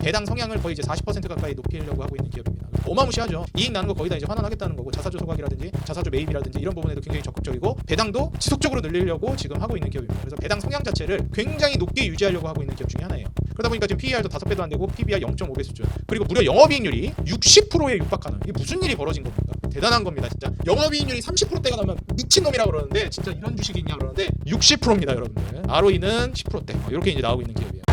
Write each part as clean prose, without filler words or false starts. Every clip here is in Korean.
배당 성향을 거의 이제 40% 가까이 높이려고 하고 있는 기업입니다. 어마무시하죠. 이익 나는 거 거의 다 이제 환원하겠다는 거고, 자사주 소각이라든지 자사주 매입이라든지 이런 부분에도 굉장히 적극적이고, 배당도 지속적으로 늘리려고 지금 하고 있는 기업입니다. 그래서 배당 성향 자체를 굉장히 높게 유지하려고 하고 있는 기업 중에 하나예요. 그러다 보니까 지금 PER도 5배도 안 되고 PBR 0.5배 수준, 그리고 무려 영업이익률이 60%에 육박하는, 이게 무슨 일이 벌어진 겁니까? 대단한 겁니다. 진짜 영업이익률이 30%대가 나면 미친놈이라고 그러는데, 진짜 이런 주식이 있냐 그러는데 60%입니다 여러분들. ROE는 10%대 이렇게 이제 나오고 있는 기업이에요.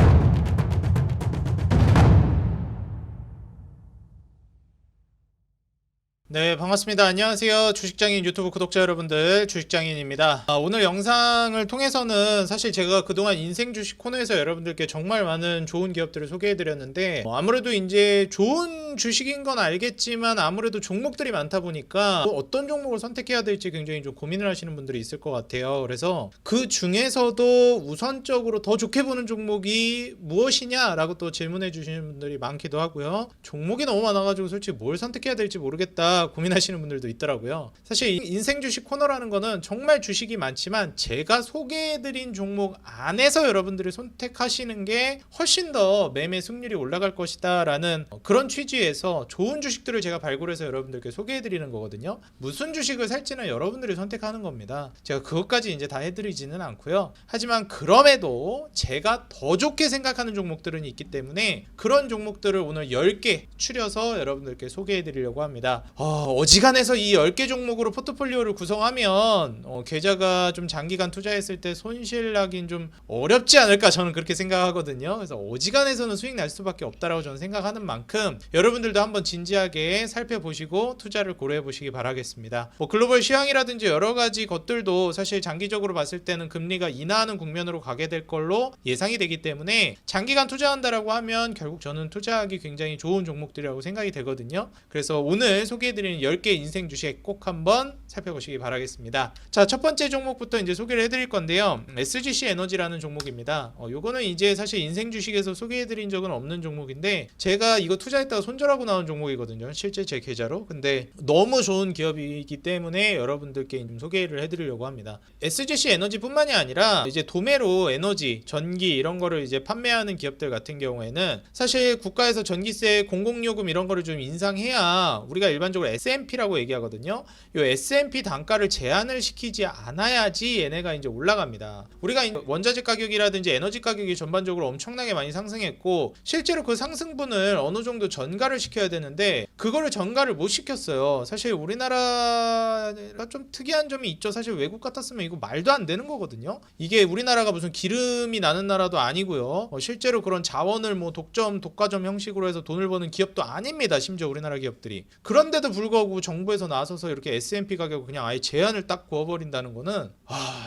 네, 반갑습니다. 안녕하세요. 주식장인 유튜브 구독자 여러분들, 주식장인입니다. 오늘 영상을 통해서는 사실 제가 그동안 인생 주식 코너에서 여러분들께 정말 많은 좋은 기업들을 소개해드렸는데, 아무래도 이제 좋은 주식인 건 알겠지만 아무래도 종목들이 많다 보니까 어떤 종목을 선택해야 될지 굉장히 좀 고민을 하시는 분들이 있을 것 같아요. 그래서 그 중에서도 우선적으로 더 좋게 보는 종목이 무엇이냐라고 또 질문해 주시는 분들이 많기도 하고요. 종목이 너무 많아가지고 솔직히 뭘 선택해야 될지 모르겠다 고민하시는 분들도 있더라고요. 사실 인생 주식 코너라는 거는 정말 주식이 많지만 제가 소개해드린 종목 안에서 여러분들이 선택하시는 게 훨씬 더 매매 승률이 올라갈 것이다 라는 그런 취지에서 좋은 주식들을 제가 발굴해서 여러분들께 소개해드리는 거거든요. 무슨 주식을 살지는 여러분들이 선택하는 겁니다. 제가 그것까지 이제 다 해드리지는 않고요. 하지만 그럼에도 제가 더 좋게 생각하는 종목들은 있기 때문에 그런 종목들을 오늘 10개 추려서 여러분들께 소개해드리려고 합니다. 어지간해서 이 10개 종목으로 포트폴리오를 구성하면 계좌가 좀 장기간 투자했을 때 손실나긴 좀 어렵지 않을까, 저는 그렇게 생각하거든요. 그래서 어지간해서는 수익 날 수밖에 없다라고 저는 생각하는 만큼 여러분들도 한번 진지하게 살펴보시고 투자를 고려해 보시기 바라겠습니다. 글로벌 시황이라든지 여러 가지 것들도 사실 장기적으로 봤을 때는 금리가 인하하는 국면으로 가게 될 걸로 예상이 되기 때문에 장기간 투자한다라고 하면 결국 저는 투자하기 굉장히 좋은 종목들이라고 생각이 되거든요. 그래서 오늘 소개해드리는 10개 인생 주식 꼭 한번 살펴보시기 바라겠습니다. 자, 첫 번째 종목부터 이제 소개를 해드릴 건데요. SGC 에너지라는 종목입니다. 요거는 이제 사실 인생 주식에서 소개해드린 적은 없는 종목인데, 제가 이거 투자했다가 손절하고 나온 종목이거든요. 실제 제 계좌로. 근데 너무 좋은 기업이기 때문에 여러분들께 좀 소개를 해드리려고 합니다. SGC 에너지 뿐만이 아니라 이제 도매로 에너지, 전기 이런 거를 이제 판매하는 기업들 같은 경우에는 사실 국가에서 전기세, 공공요금 이런 거를 좀 인상해야 우리가 일반적으로 S&P라고 얘기하거든요. 이 S&P 단가를 제한을 시키지 않아야지 얘네가 이제 올라갑니다. 우리가 원자재 가격이라든지 에너지 가격이 전반적으로 엄청나게 많이 상승했고, 실제로 그 상승분을 어느 정도 전가를 시켜야 되는데 그거를 전가를 못 시켰어요. 사실 우리나라가 좀 특이한 점이 있죠. 사실 외국 같았으면 이거 말도 안 되는 거거든요. 이게 우리나라가 무슨 기름이 나는 나라도 아니고요. 실제로 그런 자원을 뭐 독과점 형식으로 해서 돈을 버는 기업도 아닙니다. 심지어 우리나라 기업들이. 그런데도 불구하고 정부에서 나서서 이렇게 S&P 가격을 그냥 아예 제한을 딱 그어버린다는 거는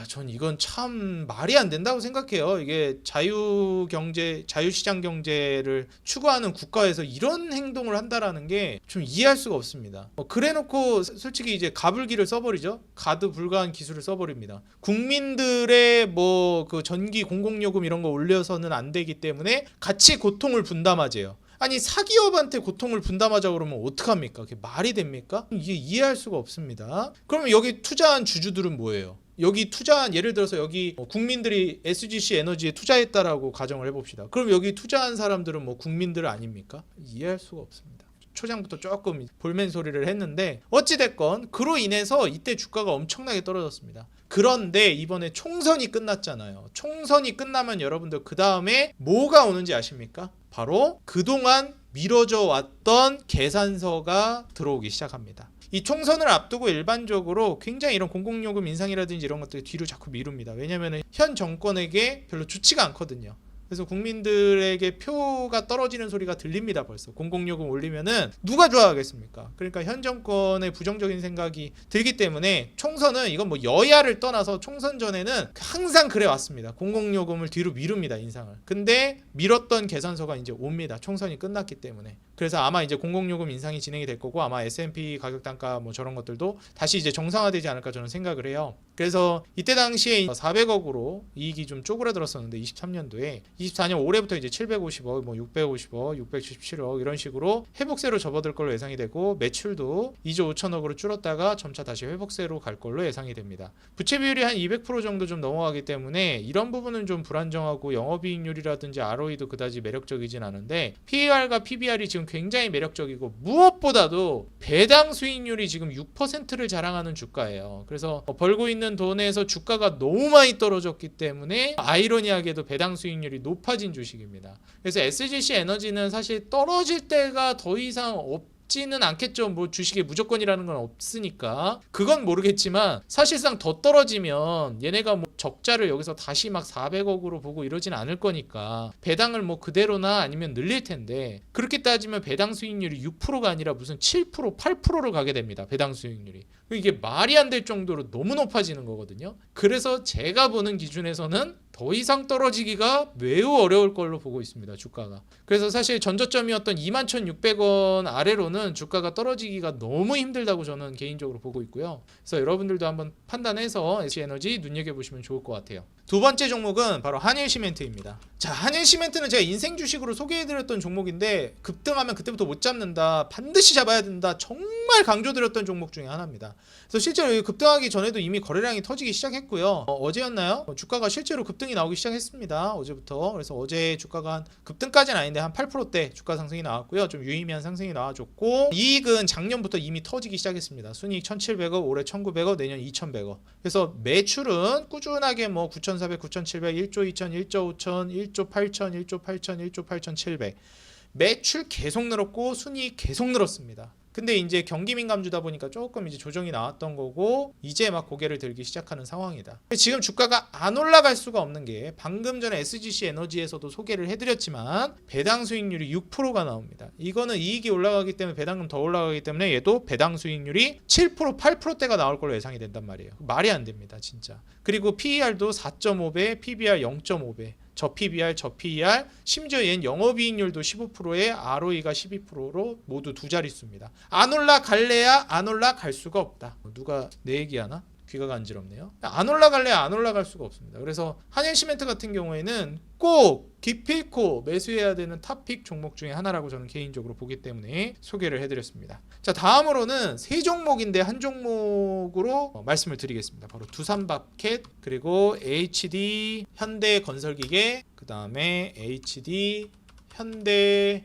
전 이건 참 말이 안 된다고 생각해요. 이게 자유시장 경제를 추구하는 국가에서 이런 행동을 한다라는 게 좀 이해할 수가 없습니다. 그래놓고 솔직히 이제 가불기를 써버리죠. 가드 불가한 기술을 써버립니다. 국민들의 그 전기 공공요금 이런 거 올려서는 안 되기 때문에 같이 고통을 분담하재요. 아니, 사기업한테 고통을 분담하자 그러면 어떡합니까? 그게 말이 됩니까? 이게 이해할 수가 없습니다. 그러면 여기 투자한 주주들은 뭐예요? 여기 투자한, 예를 들어서 여기 국민들이 SGC 에너지에 투자했다라고 가정을 해봅시다. 그럼 여기 투자한 사람들은 뭐 국민들 아닙니까? 이해할 수가 없습니다. 초장부터 조금 볼멘 소리를 했는데 어찌됐건 그로 인해서 이때 주가가 엄청나게 떨어졌습니다. 그런데 이번에 총선이 끝났잖아요. 총선이 끝나면 여러분들 그 다음에 뭐가 오는지 아십니까? 바로 그동안 미뤄져 왔던 계산서가 들어오기 시작합니다. 이 총선을 앞두고 일반적으로 굉장히 이런 공공요금 인상이라든지 이런 것들이 뒤로 자꾸 미룹니다. 왜냐하면 현 정권에게 별로 좋지가 않거든요. 그래서 국민들에게 표가 떨어지는 소리가 들립니다. 벌써 공공요금 올리면은 누가 좋아하겠습니까? 그러니까 현 정권의 부정적인 생각이 들기 때문에 총선은, 이건 뭐 여야를 떠나서 총선 전에는 항상 그래 왔습니다. 공공요금을 뒤로 미룹니다, 인상을. 근데 미뤘던 계산서가 이제 옵니다. 총선이 끝났기 때문에. 그래서 아마 이제 공공요금 인상이 진행이 될 거고, 아마 S&P 가격 단가 뭐 저런 것들도 다시 이제 정상화되지 않을까 저는 생각을 해요. 그래서 이때 당시에 400억으로 이익이 좀 쪼그라들었었는데 23년도에 24년 올해부터 이제 750억, 뭐 650억, 677억 이런 식으로 회복세로 접어들 걸로 예상이 되고 매출도 2조 5천억으로 줄었다가 점차 다시 회복세로 갈 걸로 예상이 됩니다. 부채 비율이 한 200% 정도 좀 넘어가기 때문에 이런 부분은 좀 불안정하고 영업이익률이라든지 ROE도 그다지 매력적이진 않은데 PER과 PBR이 지금 굉장히 매력적이고 무엇보다도 배당 수익률이 지금 6%를 자랑하는 주가예요. 그래서 벌고 있는 돈에서 주가가 너무 많이 떨어졌기 때문에 아이러니하게도 배당 수익률이 높아진 주식입니다. 그래서 SGC 에너지는 사실 떨어질 때가 더 이상 없지는 않겠죠. 뭐 주식에 무조건이라는 건 없으니까 그건 모르겠지만 사실상 더 떨어지면 얘네가 뭐 적자를 여기서 다시 막 400억으로 보고 이러진 않을 거니까 배당을 뭐 그대로나 아니면 늘릴 텐데 그렇게 따지면 배당 수익률이 6%가 아니라 무슨 7%, 8%로 가게 됩니다. 배당 수익률이. 이게 말이 안 될 정도로 너무 높아지는 거거든요. 그래서 제가 보는 기준에서는 더 이상 떨어지기가 매우 어려울 걸로 보고 있습니다. 주가가. 그래서 사실 전저점이었던 21,600원 아래로는 주가가 떨어지기가 너무 힘들다고 저는 개인적으로 보고 있고요. 그래서 여러분들도 한번 판단해서 SG에너지 눈여겨보시면 좋을 것 같아요. 두 번째 종목은 바로 한일시멘트입니다. 자, 한일시멘트는 제가 인생 주식으로 소개해드렸던 종목인데 급등하면 그때부터 못 잡는다, 반드시 잡아야 된다, 정말 강조드렸던 종목 중에 하나입니다. 그래서 실제로 급등하기 전에도 이미 거래량이 터지기 시작했고요. 어제였나요? 주가가 실제로 급등이 나오기 시작했습니다. 어제부터. 그래서 어제 주가가 한 급등까지는 아닌데 한 8%대 주가 상승이 나왔고요. 좀 유의미한 상승이 나와줬고 이익은 작년부터 이미 터지기 시작했습니다. 순이익 1,700억, 올해 1,900억, 내년 2,100억. 그래서 매출은 꾸준하게 뭐 9,400, 9,700, 1조 2천, 1조 5천, 1조 8천, 1조 8천, 1조 8,700. 매출 계속 늘었고 순이익 계속 늘었습니다. 근데 이제 경기 민감주다 보니까 조금 이제 조정이 나왔던 거고 이제 막 고개를 들기 시작하는 상황이다. 지금 주가가 안 올라갈 수가 없는 게 방금 전에 SGC 에너지에서도 소개를 해드렸지만 배당 수익률이 6%가 나옵니다. 이거는 이익이 올라가기 때문에 배당금 더 올라가기 때문에 얘도 배당 수익률이 7%, 8%대가 나올 걸로 예상이 된단 말이에요. 말이 안 됩니다, 진짜. 그리고 PER도 4.5배, PBR 0.5배. 저 PBR, 저 PER, 심지어 얘는 영업이익률도 15%에 ROE가 12%로 모두 두 자릿수입니다. 안 올라갈래야 안 올라갈 수가 없다. 누가 내 얘기하나? 귀가 간지럽네요. 안 올라갈래야 안 올라갈 수가 없습니다. 그래서 한일시멘트 같은 경우에는 꼭 기필코 매수해야 되는 탑픽 종목 중에 하나라고 저는 개인적으로 보기 때문에 소개를 해드렸습니다. 자, 다음으로는 세 종목인데 한 종목으로 말씀을 드리겠습니다. 바로 두산바켓, 그리고 HD 현대건설기계, 그 다음에 HD 현대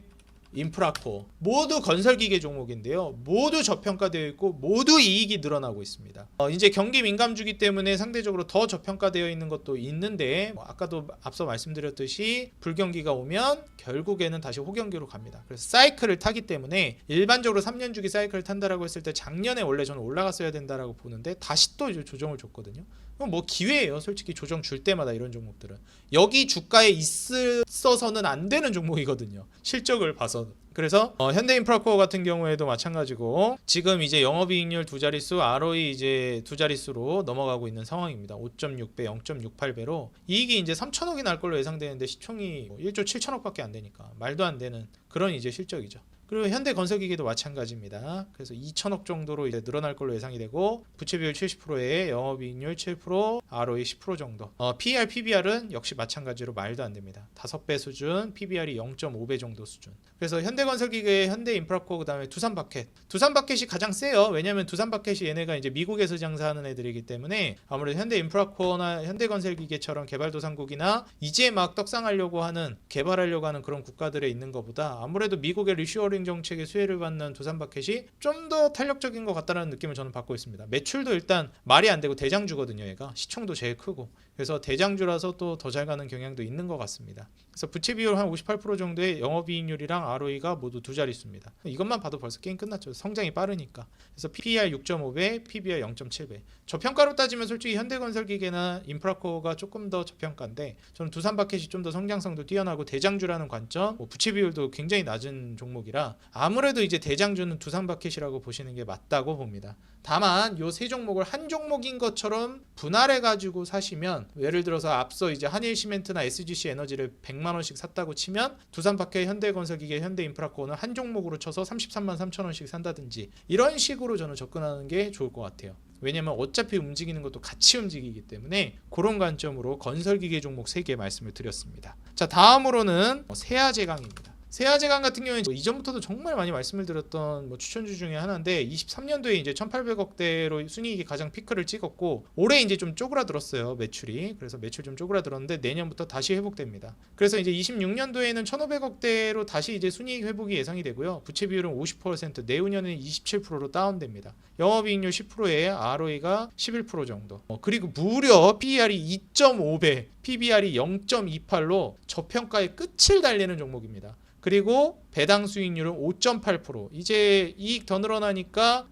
인프라코, 모두 건설기계 종목인데요. 모두 저평가되어 있고 모두 이익이 늘어나고 있습니다. 이제 경기 민감주기 때문에 상대적으로 더 저평가되어 있는 것도 있는데 아까도 앞서 말씀드렸듯이 불경기가 오면 결국에는 다시 호경기로 갑니다. 그래서 사이클을 타기 때문에 일반적으로 3년 주기 사이클을 탄다라고 했을 때 작년에 원래 저는 올라갔어야 된다라고 보는데 다시 또 이제 조정을 줬거든요. 그럼 뭐 기회예요. 솔직히 조정 줄 때마다 이런 종목들은 여기 주가에 있어서는 안 되는 종목이거든요. 실적을 봐서. 그래서 현대인프라코어 같은 경우에도 마찬가지고 지금 이제 영업이익률 두 자릿수, ROE 이제 두 자릿수로 넘어가고 있는 상황입니다. 5.6배, 0.68배로 이익이 이제 3천억이 날 걸로 예상되는데 시총이 1조 7천억밖에 안 되니까 말도 안 되는 그런 이제 실적이죠. 그리고 현대건설기계도 마찬가지입니다. 그래서 2천억 정도로 이제 늘어날 걸로 예상이 되고 부채 비율 70%에 영업이익률 7%, ROE 10% 정도. PER, PBR은 역시 마찬가지로 말도 안 됩니다. 5배 수준, PBR이 0.5배 정도 수준. 그래서 현대건설기계, 현대인프라코, 그다음에 두산바켓. 두산바켓이 가장 세요. 왜냐하면 두산바켓이 얘네가 이제 미국에서 장사하는 애들이기 때문에 아무래도 현대인프라코나 현대건설기계처럼 개발도상국이나 이제 막 떡상하려고 하는, 개발하려고 하는 그런 국가들에 있는 것보다 아무래도 미국의 리쇼어링 정책의 수혜를 받는 두산바켓이 좀 더 탄력적인 것 같다는 느낌을 저는 받고 있습니다. 매출도 일단 말이 안 되고 대장주거든요. 얘가 시총도 제일 크고, 그래서 대장주라서 또 더 잘 가는 경향도 있는 것 같습니다. 그래서 부채 비율 한 58% 정도의 영업이익률이랑 ROE가 모두 두 자릿수입니다. 이것만 봐도 벌써 게임 끝났죠. 성장이 빠르니까. 그래서 PER 6.5배, PBR 0.7배. 저평가로 따지면 솔직히 현대건설기계나 인프라코어가 조금 더 저평가인데 저는 두산바켓이 좀 더 성장성도 뛰어나고 대장주라는 관점, 부채 비율도 굉장히 낮은 종목이라 아무래도 이제 대장주는 두산바켓이라고 보시는 게 맞다고 봅니다. 다만 요 세 종목을 한 종목인 것처럼 분할해 가지고 사시면, 예를 들어서 앞서 이제 한일시멘트나 SGC 에너지를 100만 원씩 샀다고 치면 두산바켓, 현대건설기계, 현대인프라코어는 한 종목으로 쳐서 33만 3천 원씩 산다든지 이런 식으로 저는 접근하는 게 좋을 것 같아요. 왜냐면 어차피 움직이는 것도 같이 움직이기 때문에 그런 관점으로 건설기계 종목 3개 말씀을 드렸습니다. 자, 다음으로는 세아제강입니다. 세아제강 같은 경우는 이전부터도 정말 많이 말씀을 드렸던 추천주 중에 하나인데 23년도에 이제 1,800억대로 순이익이 가장 피크를 찍었고 올해 이제 좀 쪼그라들었어요, 매출이. 그래서 매출 좀 쪼그라들었는데 내년부터 다시 회복됩니다. 그래서 이제 26년도에는 1,500억대로 다시 이제 순이익 회복이 예상이 되고요. 부채 비율은 50%, 내후년에는 27%로 다운됩니다. 영업이익률 10%에 ROE가 11% 정도. 그리고 무려 PER이 2.5배, PBR이 0.28로 저평가의 끝을 달리는 종목입니다. 그리고 배당 수익률은 5.8%. 이제 이익 더 늘어나니까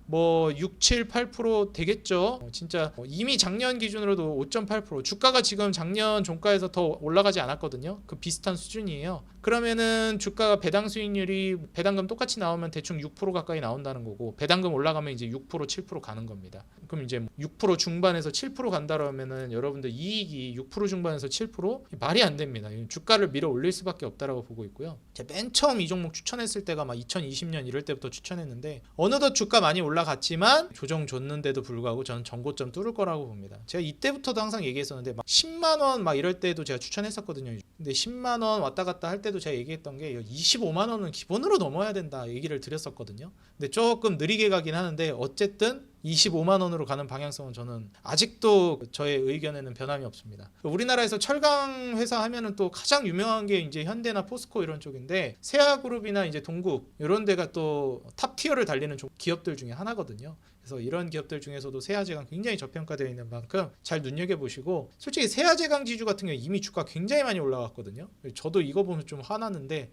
6, 7, 8% 되겠죠. 진짜 이미 작년 기준으로도 5.8%. 주가가 지금 작년 종가에서 더 올라가지 않았거든요. 그 비슷한 수준이에요. 그러면은 주가가 배당 수익률이 배당금 똑같이 나오면 대충 6% 가까이 나온다는 거고 배당금 올라가면 이제 6%, 7% 가는 겁니다. 그럼 이제 6% 중반에서 7% 간다라면은 여러분들 이익이 6% 중반에서 7% 말이 안 됩니다. 주가를 밀어 올릴 수밖에 없다라고 보고 있고요. 제가 맨 처음 이 종목 추천했을 때가 막 2020년 이럴 때부터 추천했는데 어느덧 주가 많이 올라갔지만 조정 줬는데도 불구하고 저는 전고점 뚫을 거라고 봅니다. 제가 이때부터도 항상 얘기했었는데 막 10만 원 막 이럴 때도 제가 추천했었거든요. 근데 10만 원 왔다 갔다 할 때도 제가 얘기했던 게 25만 원은 기본으로 넘어야 된다 얘기를 드렸었거든요. 근데 조금 느리게 가긴 하는데 어쨌든 25만 원으로 가는 방향성은 저는 아직도 저의 의견에는 변함이 없습니다. 우리나라에서 철강 회사 하면은 또 가장 유명한 게 이제 현대나 포스코 이런 쪽인데 세아그룹이나 이제 동국 이런 데가 또 탑 티어를 달리는 기업들 중에 하나거든요. 그래서 이런 기업들 중에서도 세아제강 굉장히 저평가되어 있는 만큼 잘 눈여겨보시고 솔직히 세아제강 지주 같은 경우 이미 주가 굉장히 많이 올라갔거든요. 저도 이거 보면 좀 화나는데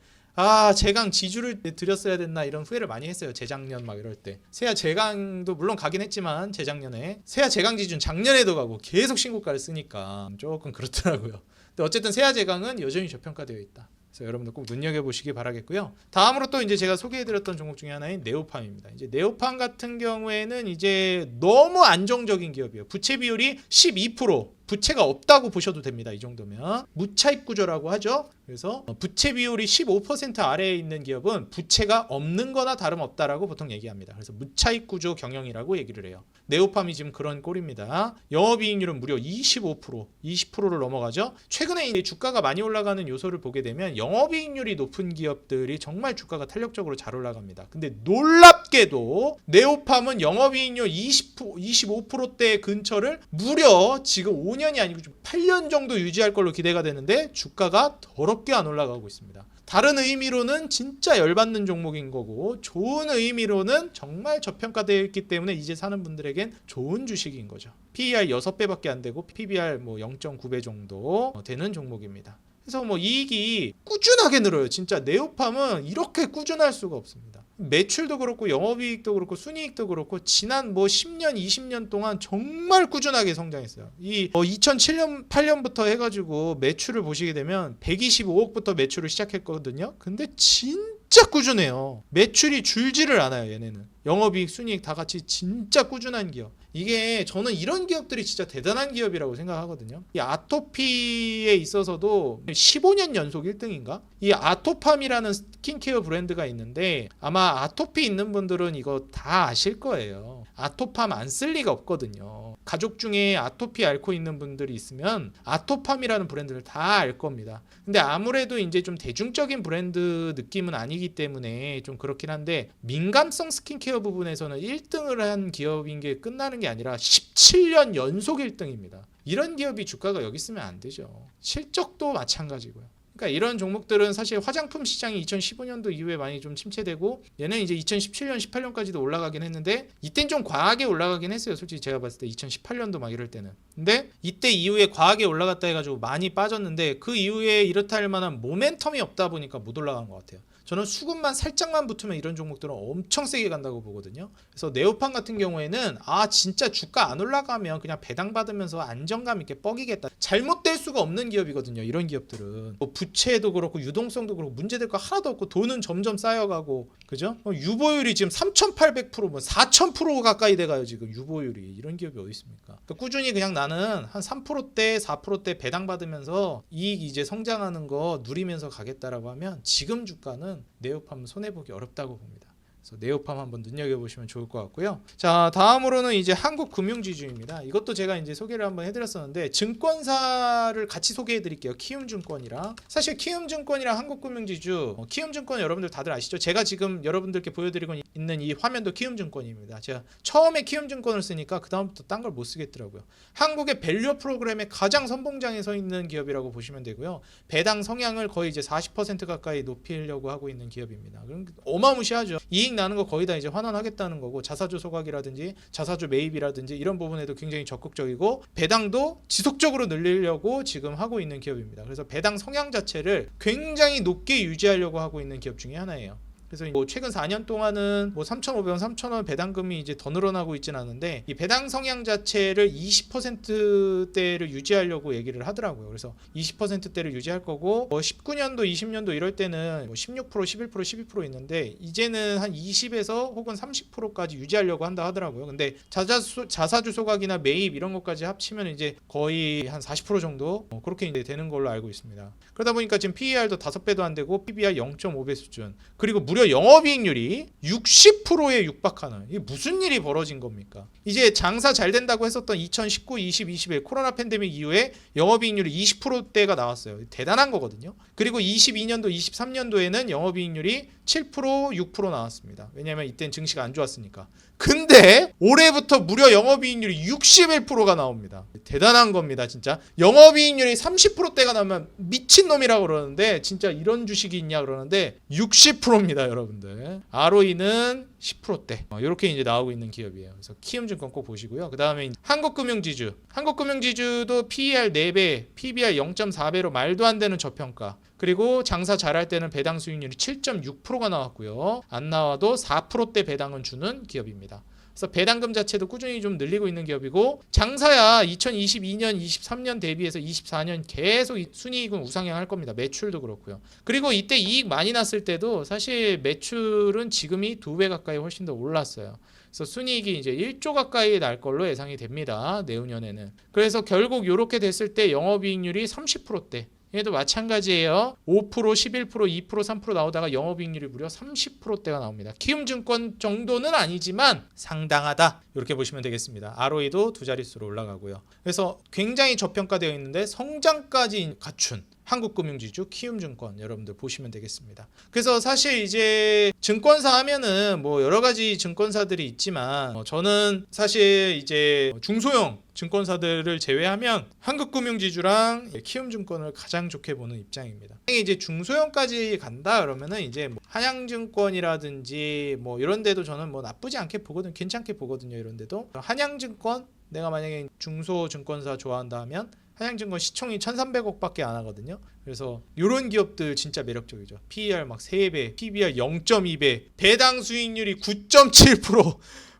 제강 지주를 드렸어야 됐나 이런 후회를 많이 했어요. 재작년 막 이럴 때. 세아 제강도 물론 가긴 했지만 재작년에 세아 제강 지주는 작년에도 가고 계속 신고가를 쓰니까 조금 그렇더라고요. 근데 어쨌든 세아 제강은 여전히 저평가되어 있다. 그래서 여러분들 꼭 눈여겨보시기 바라겠고요. 다음으로 또 이제 제가 소개해드렸던 종목 중에 하나인 네오팜입니다. 이제 네오팜 같은 경우에는 이제 너무 안정적인 기업이에요. 부채 비율이 12%. 부채가 없다고 보셔도 됩니다. 이 정도면 무차입 구조라고 하죠. 그래서 부채 비율이 15% 아래에 있는 기업은 부채가 없는 거나 다름없다라고 보통 얘기합니다. 그래서 무차입 구조 경영이라고 얘기를 해요. 네오팜이 지금 그런 꼴입니다. 영업이익률은 무려 25%, 20%를 넘어가죠. 최근에 이제 주가가 많이 올라가는 요소를 보게 되면 영업이익률이 높은 기업들이 정말 주가가 탄력적으로 잘 올라갑니다. 근데 놀랍게도 네오팜은 영업이익률 25%대 근처를 무려 지금 5년이 아니고 좀 8년 정도 유지할 걸로 기대가 되는데 주가가 더럽게 안 올라가고 있습니다. 다른 의미로는 진짜 열받는 종목인 거고 좋은 의미로는 정말 저평가되어 있기 때문에 이제 사는 분들에겐 좋은 주식인 거죠. PER 6배밖에 안 되고 PBR 0.9배 정도 되는 종목입니다. 그래서 이익이 꾸준하게 늘어요. 진짜 네오팜은 이렇게 꾸준할 수가 없습니다. 매출도 그렇고 영업이익도 그렇고 순이익도 그렇고 지난 10년 20년 동안 정말 꾸준하게 성장했어요. 이 2007년 8년부터 해가지고 매출을 보시게 되면 125억부터 매출을 시작했거든요. 근데 진짜 꾸준해요. 매출이 줄지를 않아요. 얘네는 영업이익 순이익 다 같이 진짜 꾸준한 기업. 이게 저는 이런 기업들이 진짜 대단한 기업이라고 생각하거든요. 이 아토피에 있어서도 15년 연속 1등인가? 이 아토팜이라는 스킨케어 브랜드가 있는데 아마 아토피 있는 분들은 이거 다 아실 거예요. 아토팜 안 쓸 리가 없거든요. 가족 중에 아토피 앓고 있는 분들이 있으면 아토팜이라는 브랜드를 다 알 겁니다. 근데 아무래도 이제 좀 대중적인 브랜드 느낌은 아니기 때문에 좀 그렇긴 한데 민감성 스킨케어 부분에서는 1등을 한 기업인 게 끝나는 게 아니라 17년 연속 1등입니다. 이런 기업이 주가가 여기 있으면 안 되죠. 실적도 마찬가지고요. 그러니까 이런 종목들은 사실 화장품 시장이 2015년도 이후에 많이 좀 침체되고 얘는 이제 2017년, 18년까지도 올라가긴 했는데 이땐 좀 과하게 올라가긴 했어요. 솔직히 제가 봤을 때 2018년도 막 이럴 때는. 근데 이때 이후에 과하게 올라갔다 해가지고 많이 빠졌는데 그 이후에 이렇다 할 만한 모멘텀이 없다 보니까 못 올라간 것 같아요. 저는 수급만 살짝만 붙으면 이런 종목들은 엄청 세게 간다고 보거든요. 그래서 네오팜 같은 경우에는 진짜 주가 안 올라가면 그냥 배당 받으면서 안정감 있게 뻐기겠다. 잘못될 수가 없는 기업이거든요. 이런 기업들은 부채도 그렇고 유동성도 그렇고 문제될 거 하나도 없고 돈은 점점 쌓여가고 그죠? 유보율이 지금 3,800% 4,000% 가까이 돼가요. 지금 유보율이. 이런 기업이 어디 있습니까? 그러니까 꾸준히 그냥 나는 한 3%대 4%대 배당 받으면서 이익 이제 성장하는 거 누리면서 가겠다라고 하면 지금 주가는 네오팜은 손해보기 어렵다고 봅니다. 그래서 네오팜 한번 눈여겨보시면 좋을 것 같고요. 자, 다음으로는 이제 한국금융지주입니다. 이것도 제가 이제 소개를 한번 해드렸었는데 증권사를 같이 소개해드릴게요. 키움증권이랑 사실 키움증권이랑 한국금융지주, 키움증권 여러분들 다들 아시죠? 제가 지금 여러분들께 보여드리고 있는 이 화면도 키움증권입니다. 제가 처음에 키움증권을 쓰니까 그 다음부터 딴 걸 못 쓰겠더라고요. 한국의 밸류업 프로그램의 가장 선봉장에 서 있는 기업이라고 보시면 되고요. 배당 성향을 거의 이제 40% 가까이 높이려고 하고 있는 기업입니다. 그럼 어마무시하죠. 이익 나는 거 거의 다 이제 환원하겠다는 거고, 자사주 소각이라든지 자사주 매입이라든지 이런 부분에도 굉장히 적극적이고, 배당도 지속적으로 늘리려고 지금 하고 있는 기업입니다. 그래서 배당 성향 자체를 굉장히 높게 유지하려고 하고 있는 기업 중에 하나예요. 그래서 뭐 최근 4년 동안은 뭐 3,500원, 3,000원 배당금이 이제 더 늘어나고 있지는 않은데, 이 배당 성향 자체를 20%대를 유지하려고 얘기를 하더라고요. 그래서 20%대를 유지할 거고, 뭐 19년도, 20년도 이럴 때는 뭐 16%, 11%, 12% 있는데 이제는 한 20에서 혹은 30%까지 유지하려고 한다 하더라고요. 근데 자사주 소각이나 매입 이런 것까지 합치면 이제 거의 한 40% 정도 그렇게 이제 되는 걸로 알고 있습니다. 그러다 보니까 지금 PER도 5배도 안 되고 PBR 0.5배 수준, 그리고 무려 영업이익률이 60%에 육박하는, 이게 무슨 일이 벌어진 겁니까? 이제 장사 잘 된다고 했었던 2019, 20, 21 코로나 팬데믹 이후에 영업이익률이 20%대가 나왔어요. 대단한 거거든요. 그리고 22년도, 23년도에는 영업이익률이 7%, 6% 나왔습니다. 왜냐하면 이때는 증시가 안 좋았으니까. 근데 올해부터 무려 영업이익률이 61%가 나옵니다. 대단한 겁니다, 진짜. 영업이익률이 30%대가 나오면 미친놈이라고 그러는데, 진짜 이런 주식이 있냐 그러는데 60%입니다, 여러분들. ROE는 10%대. 이렇게 이제 나오고 있는 기업이에요. 그래서 키움증권 꼭 보시고요. 그 다음에 한국금융지주. 한국금융지주도 PER 4배, PBR 0.4배로 말도 안 되는 저평가. 그리고 장사 잘할 때는 배당 수익률이 7.6%가 나왔고요. 안 나와도 4%대 배당은 주는 기업입니다. 그래서 배당금 자체도 꾸준히 좀 늘리고 있는 기업이고, 장사야 2022년, 23년 대비해서 24년 계속 순이익은 우상향할 겁니다. 매출도 그렇고요. 그리고 이때 이익 많이 났을 때도 사실 매출은 지금이 2배 가까이 훨씬 더 올랐어요. 그래서 순이익이 이제 1조 가까이 날 걸로 예상이 됩니다. 내후년에는. 그래서 결국 이렇게 됐을 때 영업이익률이 30%대. 얘도 마찬가지예요. 5%, 11%, 2%, 3% 나오다가 영업이익률이 무려 30%대가 나옵니다. 키움증권 정도는 아니지만 상당하다, 이렇게 보시면 되겠습니다. ROE도 두 자릿수로 올라가고요. 그래서 굉장히 저평가되어 있는데 성장까지 갖춘 한국금융지주 키움증권 여러분들 보시면 되겠습니다. 그래서 사실 이제 증권사 하면은 뭐 여러 가지 증권사들이 있지만, 저는 사실 이제 중소형 증권사들을 제외하면 한국금융지주랑 키움증권을 가장 좋게 보는 입장입니다. 이제 중소형까지 간다 그러면은 이제 뭐 한양증권이라든지 뭐 이런 데도 저는 뭐 나쁘지 않게 보거든요. 괜찮게 보거든요. 이런 데도. 한양증권, 내가 만약에 중소증권사 좋아한다 하면 한양증권 시총이 1,300억밖에 안 하거든요. 그래서 이런 기업들 진짜 매력적이죠. PER 막 3배, PBR 0.2배, 배당 수익률이 9.7%,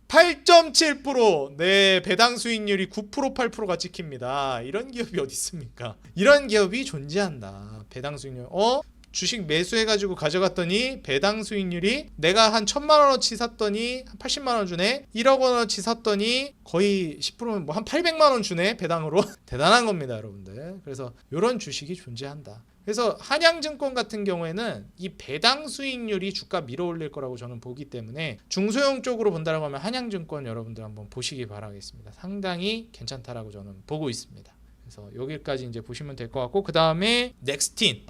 8.7%, 네, 배당 수익률이 9%, 8%가 찍힙니다. 이런 기업이 어디 있습니까? 이런 기업이 존재한다. 배당 수익률. 주식 매수해가지고 가져갔더니 배당 수익률이, 내가 한 1,000만원어치 샀더니 한 80만원 주네, 1억원어치 샀더니 거의 10%면 뭐 한 800만원 주네, 배당으로. 대단한 겁니다, 여러분들. 그래서 이런 주식이 존재한다. 그래서 한양증권 같은 경우에는 이 배당 수익률이 주가 밀어올릴 거라고 저는 보기 때문에, 중소형 쪽으로 본다고 하면 한양증권 여러분들 한번 보시기 바라겠습니다. 상당히 괜찮다라고 저는 보고 있습니다. 그래서 여기까지 이제 보시면 될 것 같고, 그 다음에 넥스틴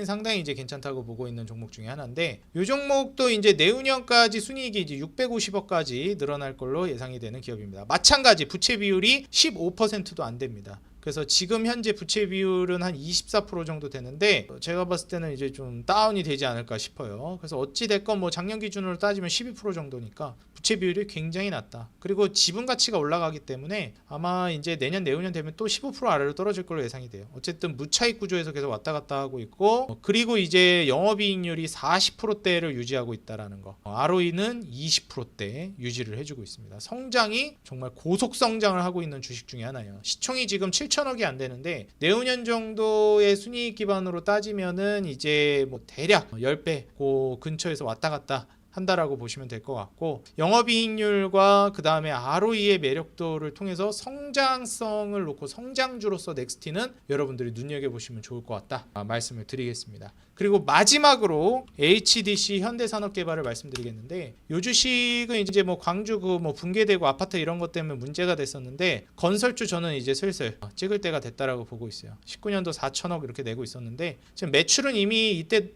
상당히 이제 괜찮다고 보고 있는 종목 중에 하나인데, 이 종목도 이제 내후년까지 순이익이 이제 650억까지 늘어날 걸로 예상이 되는 기업입니다. 마찬가지 부채 비율이 15%도 안 됩니다. 그래서 지금 현재 부채 비율은 한 24% 정도 되는데, 제가 봤을 때는 이제 좀 다운이 되지 않을까 싶어요. 그래서 어찌 됐건 뭐 작년 기준으로 따지면 12% 정도니까 부채 비율이 굉장히 낮다. 그리고 지분 가치가 올라가기 때문에 아마 이제 내년 내후년 되면 또 15% 아래로 떨어질 걸로 예상이 돼요. 어쨌든 무차익 구조에서 계속 왔다 갔다 하고 있고, 그리고 이제 영업이익률이 40%대를 유지하고 있다라는 거. ROE는 20%대 유지를 해주고 있습니다. 성장이 정말 고속 성장을 하고 있는 주식 중에 하나예요. 시총이 지금 7천억이 안 되는데 내후년 정도의 순이익 기반으로 따지면은 이제 뭐 대략 10배 그 근처에서 왔다 갔다 한다라고 보시면 될 것 같고, 영업이익률과 그 다음에 ROE의 매력도를 통해서 성장성을 놓고 성장주로서 넥스티는 여러분들이 눈여겨보시면 좋을 것 같다 말씀을 드리겠습니다. 그리고 마지막으로 HDC 현대산업개발을 말씀드리겠는데, 요 주식은 이제 뭐 광주 그 뭐 붕괴되고 아파트 이런 것 때문에 문제가 됐었는데, 건설주 저는 이제 슬슬 찍을 때가 됐다라고 보고 있어요. 19년도 4천억 이렇게 내고 있었는데 지금 매출은 이미 이때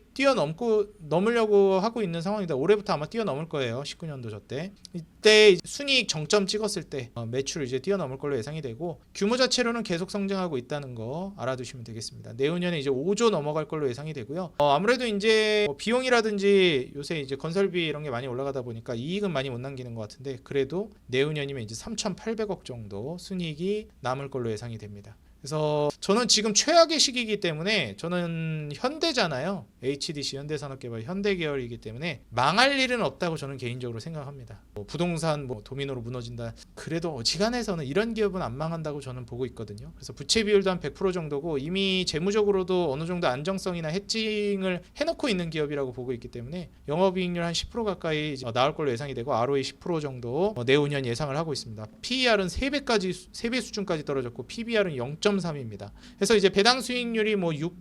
넘으려고 하고 있는 상황이다. 올해부터 아마 뛰어넘을 거예요. 19년도 저때. 이때 순이익 정점 찍었을 때 매출 이제 뛰어넘을 걸로 예상이 되고, 규모 자체로는 계속 성장하고 있다는 거 알아두시면 되겠습니다. 내후년에 이제 5조 넘어갈 걸로 예상이 되고요. 아무래도 이제 비용이라든지 요새 이제 건설비 이런 게 많이 올라가다 보니까 이익은 많이 못 남기는 것 같은데, 그래도 내후년이면 이제 3,800억 정도 순이익이 남을 걸로 예상이 됩니다. 그래서 저는 지금 최악의 시기이기 때문에, 저는 현대잖아요. HDC 현대산업개발 현대 계열이기 때문에 망할 일은 없다고 저는 개인적으로 생각합니다. 부동산 도미노로 무너진다. 그래도 어지간해서는 이런 기업은 안 망한다고 저는 보고 있거든요. 그래서 부채 비율도 한 100% 정도고 이미 재무적으로도 어느 정도 안정성이나 해칭을 해놓고 있는 기업이라고 보고 있기 때문에 영업이익률 한 10% 가까이 나올 걸로 예상이 되고, ROE 10% 정도 내후년 예상을 하고 있습니다. PER은 3배 수준까지 떨어졌고 PBR은 0.3입니다. 그래서 이제 배당 수익률이 뭐 6%,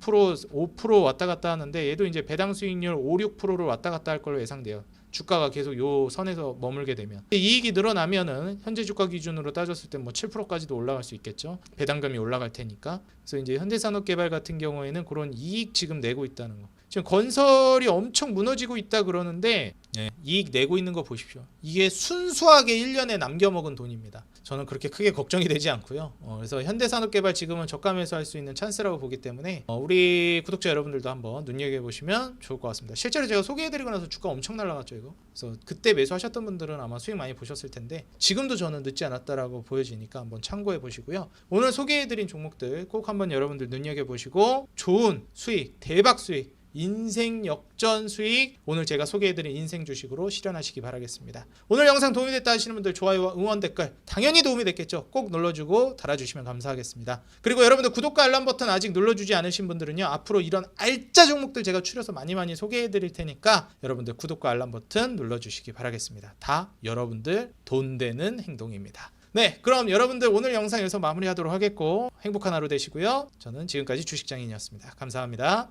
5% 왔다 갔다 하는데, 얘도 이제 배당 수익률 5, 6%로 왔다 갔다 할 걸로 예상돼요. 주가가 계속 요 선에서 머물게 되면. 이익이 늘어나면은 현재 주가 기준으로 따졌을 때 뭐 7%까지도 올라갈 수 있겠죠. 배당금이 올라갈 테니까. 그래서 이제 현대산업개발 같은 경우에는 그런 이익 지금 내고 있다는 거. 지금 건설이 엄청 무너지고 있다 그러는데 이익 내고 있는 거 보십시오. 이게 순수하게 1년에 남겨먹은 돈입니다. 저는 그렇게 크게 걱정이 되지 않고요. 그래서 현대산업개발 지금은 저가 매수할 수 있는 찬스라고 보기 때문에 우리 구독자 여러분들도 한번 눈여겨보시면 좋을 것 같습니다. 실제로 제가 소개해드리고 나서 주가 엄청 날라갔죠 이거. 그래서 그때 매수하셨던 분들은 아마 수익 많이 보셨을 텐데, 지금도 저는 늦지 않았다라고 보여지니까 한번 참고해 보시고요. 오늘 소개해드린 종목들 꼭 한번 여러분들 눈여겨보시고 좋은 수익, 대박 수익, 인생 역전 수익, 오늘 제가 소개해드린 인생 주식으로 실현하시기 바라겠습니다. 오늘 영상 도움이 됐다 하시는 분들 좋아요와 응원 댓글 당연히 도움이 됐겠죠. 꼭 눌러주고 달아주시면 감사하겠습니다. 그리고 여러분들 구독과 알람 버튼 아직 눌러주지 않으신 분들은요, 앞으로 이런 알짜 종목들 제가 추려서 많이 소개해드릴 테니까 여러분들 구독과 알람 버튼 눌러주시기 바라겠습니다. 다 여러분들 돈 되는 행동입니다. 네, 그럼 여러분들 오늘 영상 여기서 마무리하도록 하겠고, 행복한 하루 되시고요. 저는 지금까지 주식장인이었습니다. 감사합니다.